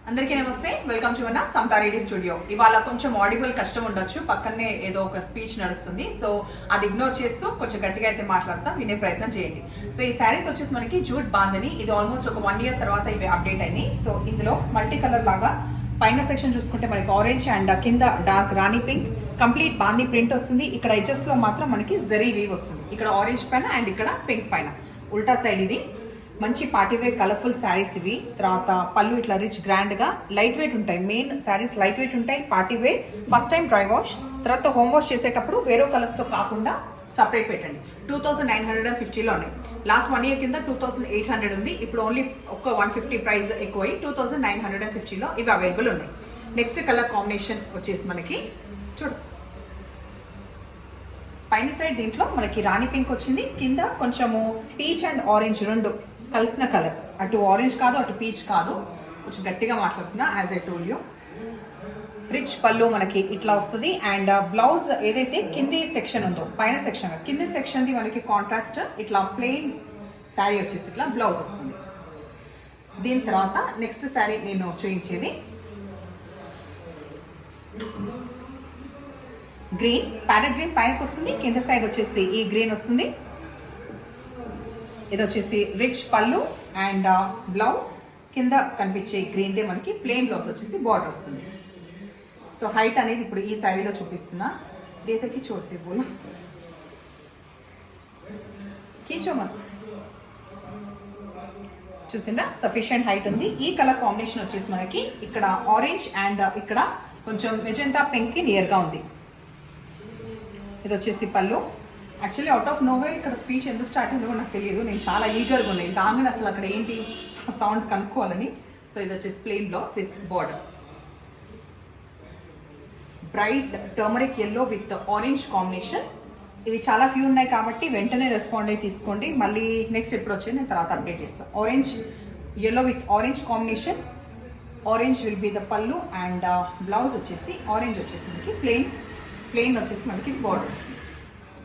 అందరికీ నమస్తే, welcome to మన సమతారెడ్డి స్టూడియో. ఇవాళ కొంచెం ఆడిబుల్ కష్టం ఉండొచ్చు, పక్కనే ఏదో ఒక స్పీచ్ నడుస్తుంది, సో అది ఇగ్నోర్ చేస్తూ కొంచెం గట్టిగా అయితే మాట్లాడతా, వినే ప్రయత్నం చేయండి. సో ఈ శారీస్ వచ్చేసి మనకి జూట్ బాందని, ఇది ఆల్మోస్ట్ ఒక 1 year తర్వాత ఇవి అప్డేట్ అయినాయి. సో ఇందులో మల్టీ కలర్ లాగా పైన సెక్షన్ చూసుకుంటే మనకి ఆరెంజ్ అండ్ కింద డార్క్ రాణి పింక్ కంప్లీట్ బాందీ ప్రింట్ వస్తుంది. ఇక్కడ ఎడ్జెస్ లో మాత్రం మనకి జరీ వీవ్ వస్తుంది, ఇక్కడ ఆరెంజ్ పైన అండ్ ఇక్కడ పింక్ పైన. ఉల్టా సైడ్ ఇది మంచి పార్టీవేర్ కలర్ఫుల్ శారీస్ ఇవి. తర్వాత పళ్ళు ఇట్లా రిచ్ గ్రాండ్ గా లైట్ వెయిట్ ఉంటాయి. మెయిన్ శారీస్ లైట్ వెయిట్ ఉంటాయి, partywear. First time dry wash, తర్వాత హోమ్ వాష్ చేసేటప్పుడు వేరే కలర్స్ తో కాకుండా సపరేట్ పెట్టండి. 2950లో ఉన్నాయి. లాస్ట్ 1 year కింద 2800 ఉంది, ఇప్పుడు ఓన్లీ ఒక 150 ప్రైస్ ఎక్కువై 2950లో ఇవి అవైలబుల్ ఉన్నాయి. నెక్స్ట్ కలర్ కాంబినేషన్ వచ్చేసి మనకి చూడు, పైన సైడ్ దీంట్లో మనకి రాణి పింక్ వచ్చింది, కింద కొంచెము పీచ్ అండ్ ఆరెంజ్ రెండు కలిసిన కలర్. అటు ఆరెంజ్ కాదు, అటు పీచ్ కాదు. కొంచెం గట్టిగా మాట్లాడుతున్నా, as I told you. Rich పళ్ళు మనకి ఇట్లా వస్తుంది. అండ్ బ్లౌజ్ ఏదైతే కింది సెక్షన్ ఉందో, పైన సెక్షన్ కింది సెక్షన్ది మనకి కాంట్రాస్ట్ ఇట్లా ప్లెయిన్ శారీ వచ్చేసి ఇట్లా బ్లౌజ్ వస్తుంది. దీని తర్వాత నెక్స్ట్ శారీ నేను చూపించేది గ్రీన్, ప్యారెట్ గ్రీన్ పైనకి వస్తుంది, కింద సైడ్ వచ్చేసి ఈ గ్రీన్ వస్తుంది. ఇది వచ్చేసి రిచ్ పళ్ళు అండ్ బ్లౌజ్ కింద కనిపించే గ్రీన్దే మనకి ప్లెయిన్ బ్లౌజ్ వచ్చేసి బార్డర్ వస్తుంది. సో హైట్ అనేది ఇప్పుడు ఈ శారీలో చూపిస్తున్నా. దేతకి చోటే బోలా కించోమన్ చూసిందా, సఫిషియంట్ హైట్ ఉంది. ఈ కలర్ కాంబినేషన్ వచ్చేసి మనకి ఇక్కడ ఆరెంజ్ అండ్ ఇక్కడ కొంచెం మెజెంటా పింక్ కి నియర్ గా ఉంది. ఇది వచ్చేసి పళ్ళు. యాక్చువల్లీ అవుట్ ఆఫ్ నోవేర్ ఇక్కడ స్పీచ్ ఎందుకు స్టార్ట్ అయిందో నాకు తెలియదు, నేను చాలా ఈగర్గా ఉన్నాయి రాగానే అసలు అక్కడ ఏంటి సౌండ్ కనుక్కోవాలని. సో ఇది వచ్చేసి plain blouse with border, bright turmeric yellow with orange combination. ఇవి చాలా ఫ్యూ ఉన్నాయి కాబట్టి వెంటనే రెస్పాండ్ అయ్యి తీసుకోండి. మళ్ళీ నెక్స్ట్ ఎప్పుడు వచ్చేది నేను తర్వాత అప్డేట్ చేస్తాను. Orange yellow with orange combination. Orange will be the పళ్ళు అండ్ బ్లౌజ్ వచ్చేసి ఆరెంజ్ వచ్చేసి మనకి ప్లెయిన్ వచ్చేసి మనకి బార్డర్ వస్తుంది.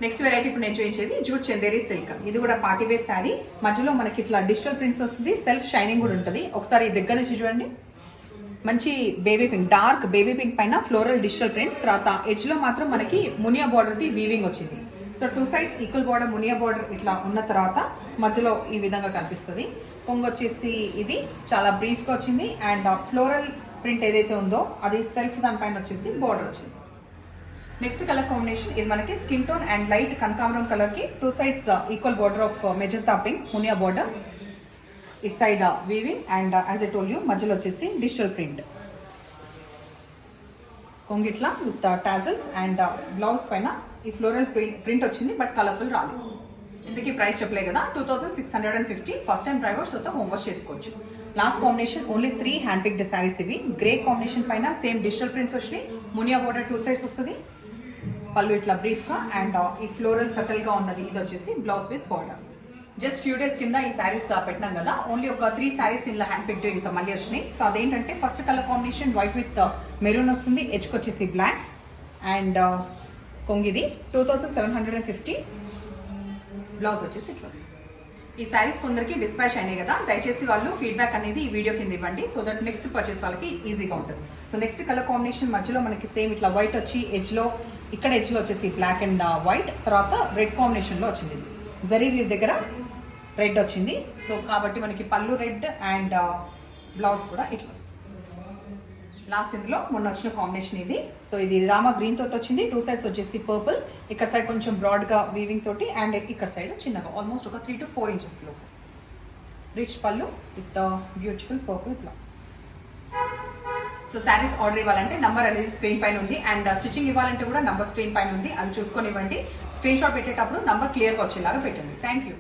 నెక్స్ట్ వెరైటీ ఇప్పుడు నేను చూపించేది జూట్ చందేరి సిల్క్. ఇది కూడా పార్టీవేర్ శారీ, మధ్యలో మనకి ఇట్లా డిజిటల్ ప్రింట్స్ వస్తుంది, సెల్ఫ్ షైనింగ్ కూడా ఉంటుంది. ఒకసారి దగ్గర నుంచి చూడండి, మంచి baby pink, dark baby pink పైన ఫ్లోరల్ డిజిటల్ ప్రింట్స్. తర్వాత ఎడ్జ్ లో మాత్రం మనకి మునియా బార్డర్ది వీవింగ్ వచ్చింది. So 2 sides equal border Muniya border ఇట్లా ఉన్న తర్వాత మధ్యలో ఈ విధంగా కనిపిస్తుంది. కొంగు వచ్చేసి ఇది చాలా బ్రీఫ్ గా వచ్చింది అండ్ ఫ్లోరల్ ప్రింట్ ఏదైతే ఉందో అది సెల్ఫ్ దానిపైన వచ్చేసి బార్డర్ వచ్చింది. నెక్స్ట్ కలర్ కాంబినేషన్ ఇది మనకి స్కిన్ టోన్ అండ్ లైట్ కనకాంబరం కలర్ కి 2 sides equal border of magenta pink మునియా border. It side weaving and as I told you మధ్యలో వచ్చేసి డిజిటల్ ప్రింట్. కొంగిట్లా విత్ టాజల్స్ అండ్ బ్లౌజ్ పైన ఈ ఫ్లోరల్ ప్రింట్ వచ్చింది, బట్ కలర్ఫుల్ రాలేదు. ఇందుకీ ప్రైస్ చెప్పలే కదా, 2650. First time dry wash home wash చేసుకోవచ్చు. Last combination only 3 hand picked saris ఇవి. గ్రే కాంబినేషన్ పైన సేమ్ డిజిటల్ ప్రింట్స్ వచ్చినాయి, మునియా బార్డర్ 2 sides వస్తుంది, పళ్ళు ఇట్లా బ్రీఫ్ గా అండ్ ఈ ఫ్లోరల్ సటిల్ గా ఉన్నది. ఇది వచ్చేసి blouse with border. Just few days కింద ఈ శారీస్ పెట్టినాం కదా, ఓన్లీ ఒక 3 శారీస్ ఇలా హ్యాండ్ పిక్డ్ ఇంకా మళ్ళీ వచ్చినాయి. సో అదేంటంటే first colour combination white with maroon వస్తుంది, ఎడ్జ్కి వచ్చేసి బ్లాక్ అండ్ కొంగిది 2750. బ్లౌజ్ వచ్చేసి ఇట్లా వస్తుంది. ఈ శారీస్ కొందరికి డిస్పాచ్ అయినాయి కదా, దయచేసి వాళ్ళు ఫీడ్బ్యాక్ అనేది ఈ వీడియో కింద ఇవ్వండి, సో దట్ నెక్స్ట్ పర్చేస్ వాళ్ళకి ఈజీగా ఉంటుంది. సో నెక్స్ట్ కలర్ కాంబినేషన్ మధ్యలో మనకి సేమ్ ఇట్లా వైట్ వచ్చి ఎడ్జ్లో ఇక్కడ ఎడ్జ్లో వచ్చేసి బ్లాక్ అండ్ వైట్, తర్వాత రెడ్ కాంబినేషన్లో వచ్చింది. జరీ వీవ్ దగ్గర రెడ్ వచ్చింది. సో కాబట్టి మనకి పళ్ళు రెడ్ అండ్ బ్లౌజ్ కూడా ఇట్లా వస్తుంది. లాస్ట్ ఇందులో మొన్న వచ్చిన కాంబినేషన్ ఇది. సో ఇది రామా గ్రీన్ తోటి వచ్చింది, 2 sides వచ్చేసి పర్పుల్, ఇక్కడ సైడ్ కొంచెం బ్రాడ్గా వీవింగ్ తోటి అండ్ ఇక్కడ సైడ్ చిన్నగా ఆల్మోస్ట్ ఒక 3 to 4 inches లో. రిచ్ పళ్ళు with beautiful purple blouse. So saris order ఇవ్వాలంటే నంబర్ అనేది స్క్రీన్ పైన ఉంది అండ్ స్టిచ్చింగ్ ఇవ్వాలంటే కూడా నంబర్ స్క్రీన్ పైన ఉంది, అది చూసుకొని ఇవ్వండి. స్క్రీన్ షాట్ పెట్టేటప్పుడు నంబర్ క్లియర్గా వచ్చేలాగా పెట్టండి. Thank you.